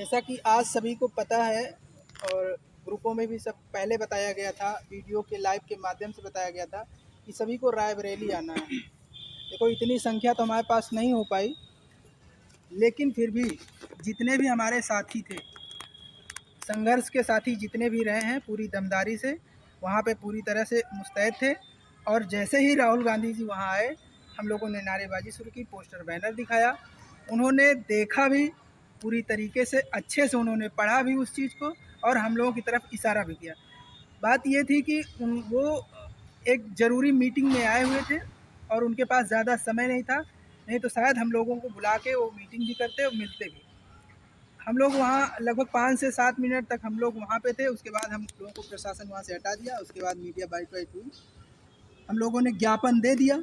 जैसा कि आज सभी को पता है और ग्रुपों में भी सब पहले बताया गया था, वीडियो के लाइव के माध्यम से बताया गया था कि सभी को रायबरेली आना है। देखो इतनी संख्या तो हमारे पास नहीं हो पाई, लेकिन फिर भी जितने भी हमारे साथी थे, संघर्ष के साथी जितने भी रहे हैं, पूरी दमदारी से वहाँ पे पूरी तरह से मुस्तैद थे। और जैसे ही राहुल गांधी जी वहाँ आए, हम लोगों ने नारेबाजी शुरू की, पोस्टर बैनर दिखाया। उन्होंने देखा भी पूरी तरीके से, अच्छे से उन्होंने पढ़ा भी उस चीज़ को और हम लोगों की तरफ इशारा भी किया। बात ये थी कि वो एक ज़रूरी मीटिंग में आए हुए थे और उनके पास ज़्यादा समय नहीं था, नहीं तो शायद हम लोगों को बुला के वो मीटिंग भी करते और मिलते भी। हम लोग वहाँ लगभग 5 से 7 मिनट तक हम लोग वहाँ पे थे। उसके बाद हम लोगों को प्रशासन वहाँ से हटा दिया। उसके बाद मीडिया बाइट वाइट हुई, हम लोगों ने ज्ञापन दे दिया।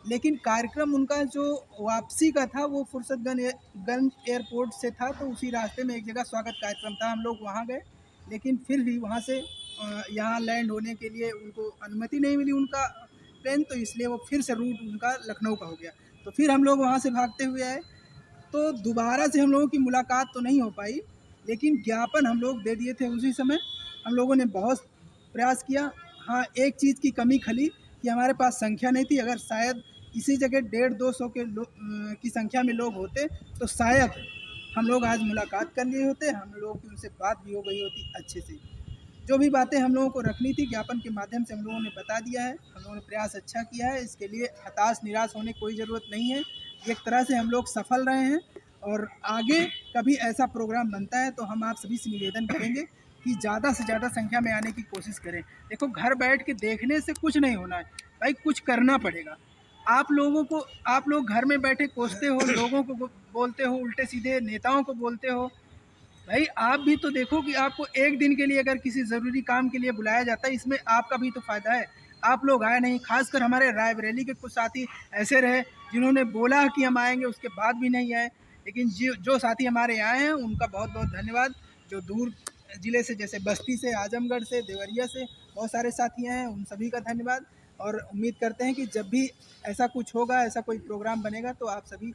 लेकिन कार्यक्रम उनका जो वापसी का था वो फुर्सतगंज एयरपोर्ट से था, तो उसी रास्ते में एक जगह स्वागत कार्यक्रम था, हम लोग वहाँ गए। लेकिन फिर भी वहाँ से यहाँ लैंड होने के लिए उनको अनुमति नहीं मिली उनका प्लेन, तो इसलिए वो फिर से रूट उनका लखनऊ का हो गया। तो फिर हम लोग वहाँ से भागते हुए आए। तो दोबारा से हम लोगों की मुलाकात तो नहीं हो पाई, लेकिन ज्ञापन हम लोग दे दिए थे उसी समय। हम लोगों ने बहुत प्रयास किया। हाँ, एक चीज़ की कमी खली कि हमारे पास संख्या नहीं थी। अगर शायद इसी जगह 150-200 की संख्या में लोग होते तो शायद हम लोग आज मुलाकात कर लिए होते, हम लोगों की उनसे बात भी हो गई होती अच्छे से। जो भी बातें हम लोगों को रखनी थी ज्ञापन के माध्यम से हम लोगों ने बता दिया है। हम लोगों ने प्रयास अच्छा किया है, इसके लिए हताश निराश होने की कोई ज़रूरत नहीं है। एक तरह से हम लोग सफल रहे हैं और आगे कभी ऐसा प्रोग्राम बनता है तो हम आप सभी से निवेदन करेंगे कि ज़्यादा से ज़्यादा संख्या में आने की कोशिश करें। देखो, घर बैठ के देखने से कुछ नहीं होना है भाई, कुछ करना पड़ेगा। आप लोग घर में बैठे कोसते हो, लोगों को बोलते हो उल्टे सीधे, नेताओं को बोलते हो। भाई आप भी तो देखो कि आपको एक दिन के लिए अगर किसी ज़रूरी काम के लिए बुलाया जाता है, इसमें आपका भी तो फ़ायदा है। आप लोग आए नहीं, खासकर हमारे रायबरेली के कुछ साथी ऐसे रहे जिन्होंने बोला कि हम आएंगे, उसके बाद भी नहीं आए। लेकिन जो साथी हमारे आए हैं उनका बहुत बहुत धन्यवाद। जो दूर ज़िले से, जैसे बस्ती से, आजमगढ़ से, देवरिया से बहुत सारे साथी हैं, उन सभी का धन्यवाद। और उम्मीद करते हैं कि जब भी ऐसा कुछ होगा, ऐसा कोई प्रोग्राम बनेगा तो आप सभी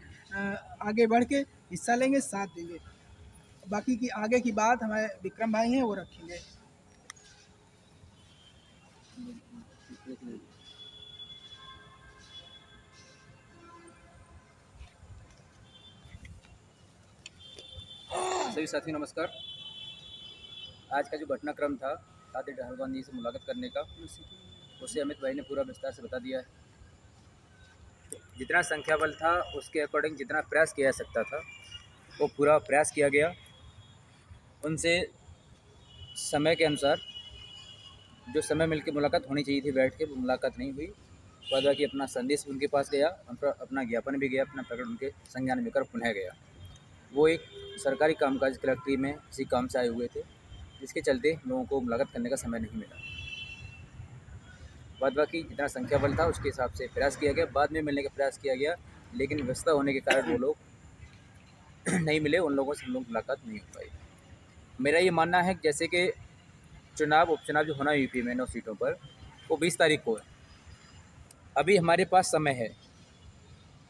आगे बढ़ के हिस्सा लेंगे, साथ देंगे। बाकी की आगे की बात हमारे विक्रम भाई हैं, वो रखेंगे। सभी साथियों नमस्कार। आज का जो घटनाक्रम था आदित्य राहुल गांधी से मुलाकात करने का, उसे अमित भाई ने पूरा विस्तार से बता दिया है। जितना संख्या बल था उसके अकॉर्डिंग जितना प्रयास किया जा सकता था वो पूरा प्रयास किया गया। उनसे समय के अनुसार जो समय मिलकर मुलाकात होनी चाहिए थी बैठ के, वो मुलाकात नहीं हुई। बाद बाकी अपना संदेश भी उनके पास गया, अपना ज्ञापन भी गया, अपना प्रकरण उनके संज्ञान में लेकर पुनः गया। वो एक सरकारी कामकाज कलेक्ट्री में किसी काम से आए हुए थे, जिसके चलते लोगों को मुलाकात करने का समय नहीं मिला। बाद बाकी जितना संख्या बल था उसके हिसाब से प्रयास किया गया, बाद में मिलने का प्रयास किया गया, लेकिन व्यस्तता होने के कारण वो लोग नहीं मिले, उन लोगों से हम लोग मुलाकात नहीं हो पाई। मेरा ये मानना है कि जैसे कि उपचुनाव जो होना यूपी में 9 सीटों पर, वो 20 तारीख को है। अभी हमारे पास समय है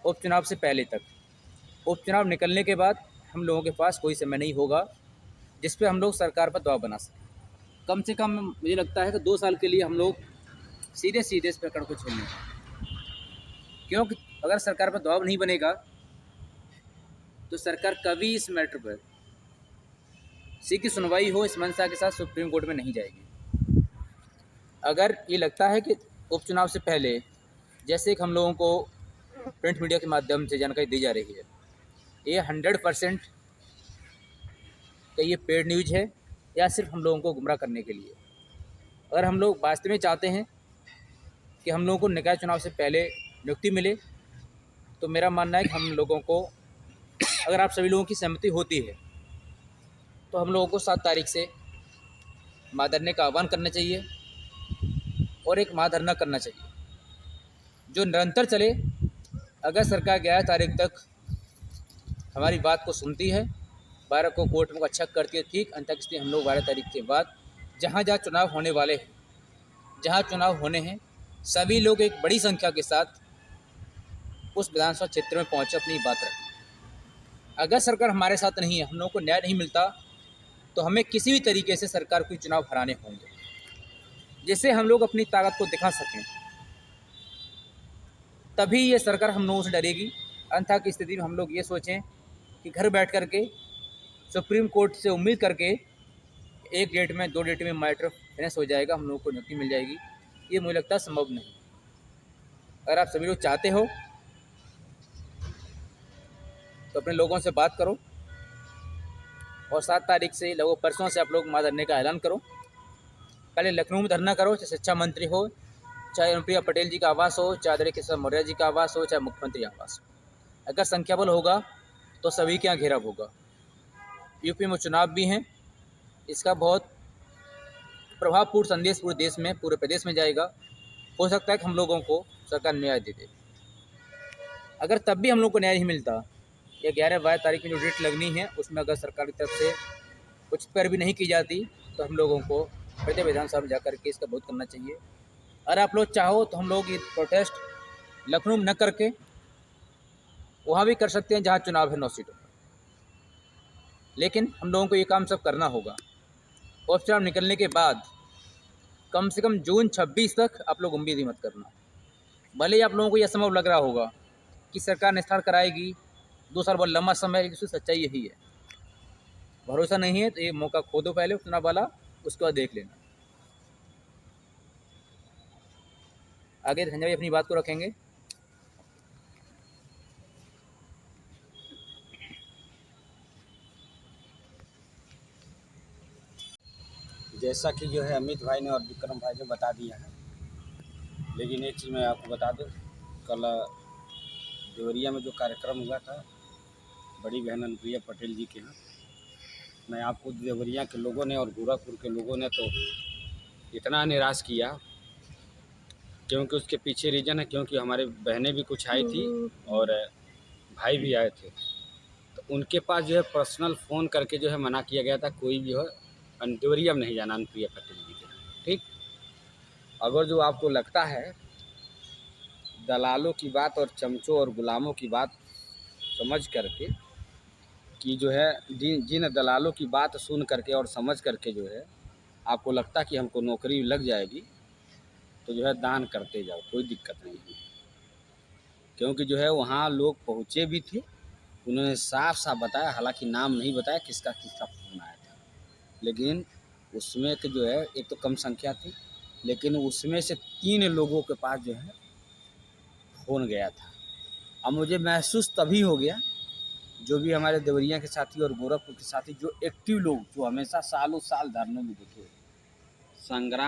उपचुनाव से पहले तक। उपचुनाव निकलने के बाद हम लोगों के पास कोई समय नहीं होगा जिस पे हम लोग सरकार पर दबाव बना सकें। कम से कम मुझे लगता है कि 2 साल के लिए हम लोग सीधे सीधे इस प्रकरण को छोड़ लें, क्योंकि अगर सरकार पर दबाव नहीं बनेगा तो सरकार कभी इस मैटर पर की सुनवाई हो इस मंशा के साथ सुप्रीम कोर्ट में नहीं जाएगी। अगर ये लगता है कि उपचुनाव से पहले, जैसे कि हम लोगों को प्रिंट मीडिया के माध्यम से जानकारी दी जा रही है, ये 100% कि ये पेड न्यूज है या सिर्फ हम लोगों को गुमराह करने के लिए। अगर हम लोग वास्तव में चाहते हैं कि हम लोगों को निकाय चुनाव से पहले नियुक्ति मिले, तो मेरा मानना है कि हम लोगों को, अगर आप सभी लोगों की सहमति होती है, तो हम लोगों को 7 तारीख से महाधरने का आह्वान करना चाहिए और एक महाधरना करना चाहिए जो निरंतर चले। अगर सरकार 11 तारीख तक हमारी बात को सुनती है, 12 को कोर्ट में अच्छा करती है, ठीक, अंतर्राष्ट्रीय हम लोग 12 तारीख के बाद जहाँ जहाँ चुनाव होने वाले हैं, जहाँ चुनाव होने हैं, सभी लोग एक बड़ी संख्या के साथ उस विधानसभा क्षेत्र में पहुँचे अपनी बात रखें। अगर सरकार हमारे साथ नहीं है, हम लोगों को न्याय नहीं मिलता, तो हमें किसी भी तरीके से सरकार को चुनाव हराने होंगे, जिससे हम लोग अपनी ताकत को दिखा सकें। तभी ये सरकार हम लोगों से डरेगी। अन्यथा की स्थिति में हम लोग ये सोचें कि घर बैठ करके सुप्रीम कोर्ट से उम्मीद करके 1 डेट में 2 डेट में मैटर फिनिश हो जाएगा, हम लोगों को नियुक्ति मिल जाएगी, ये मुझे लगता है संभव नहीं। अगर आप सभी लोग चाहते हो तो अपने लोगों से बात करो और 7 तारीख से लगभग परसों से आप लोग वहाँ धरने का ऐलान करो। पहले लखनऊ में धरना करो, चाहे शिक्षा मंत्री हो, चाहे अनुप्रिया पटेल जी का आवास हो, चाहे आदरणीय किशन मौर्य जी का आवास हो, चाहे मुख्यमंत्री आवास हो। अगर संख्याबल होगा तो सभी के यहाँ घेराव होगा। यूपी में चुनाव भी हैं, इसका बहुत प्रभावपूर्ण संदेश पूरे देश में, पूरे प्रदेश में जाएगा। हो सकता है कि हम लोगों को सरकार न्याय दे दे। अगर तब भी हम लोग को न्याय नहीं मिलता, या 11-22 तारीख में जो डेट लगनी है उसमें अगर सरकार की तरफ से कुछ पैरवी नहीं की जाती, तो हम लोगों को प्रत्येक विधानसभा में जाकर के इसका विरोध करना चाहिए। अगर आप लोग चाहो तो हम लोग ये प्रोटेस्ट लखनऊ में न करके वहाँ भी कर सकते हैं जहाँ चुनाव है 9 सीटों पर। लेकिन हम लोगों को ये काम सब करना होगा। और चुनाव निकलने के बाद कम से कम जून 26 तक आप लोग उम्मीद ही मत करना। भले ही आप लोगों को यह संभव लग रहा होगा कि सरकार निस्तार कराएगी, 2 साल बहुत लंबा समय है, लेकिन उसकी सच्चाई यही है। भरोसा नहीं है तो ये मौका खो दो पहले चुनाव वाला, उसके बाद देख लेना। आगे धनंजय भाई अपनी बात को रखेंगे। जैसा कि जो है अमित भाई ने और विक्रम भाई ने बता दिया है, लेकिन एक चीज़ मैं आपको बता दूं, कल देवरिया में जो कार्यक्रम हुआ था बड़ी बहन अनुप्रिया पटेल जी के यहाँ, मैं आपको देवरिया के लोगों ने और गोरखपुर के लोगों ने तो इतना निराश किया, क्योंकि उसके पीछे रीज़न है, क्योंकि हमारे बहनें भी कुछ आई थी और भाई भी आए थे, तो उनके पास जो है पर्सनल फ़ोन करके जो है मना किया गया था, कोई भी हो देवरिया में नहीं जाना अनुप्रिया पटेल जी के। ठीक, अगर जो आपको लगता है दलालों की बात और चमचों और गुलामों की बात समझ करके कि जो है जिन दलालों की बात सुन करके और समझ करके जो है आपको लगता कि हमको नौकरी लग जाएगी, तो जो है दान करते जाओ, कोई दिक्कत नहीं है। क्योंकि जो है वहाँ लोग पहुँचे भी थे, उन्होंने साफ साफ बताया, हालांकि नाम नहीं बताया किसका किसका फ़ोन आया था, लेकिन उसमें तो जो है एक तो कम संख्या थी, लेकिन उसमें से 3 लोगों के पास जो है फ़ोन गया था। अब मुझे महसूस तभी हो गया, जो भी हमारे देवरिया के साथी और गोरखपुर के साथी जो एक्टिव लोग, जो हमेशा सालों साल धरनों में दिखे, संग्राम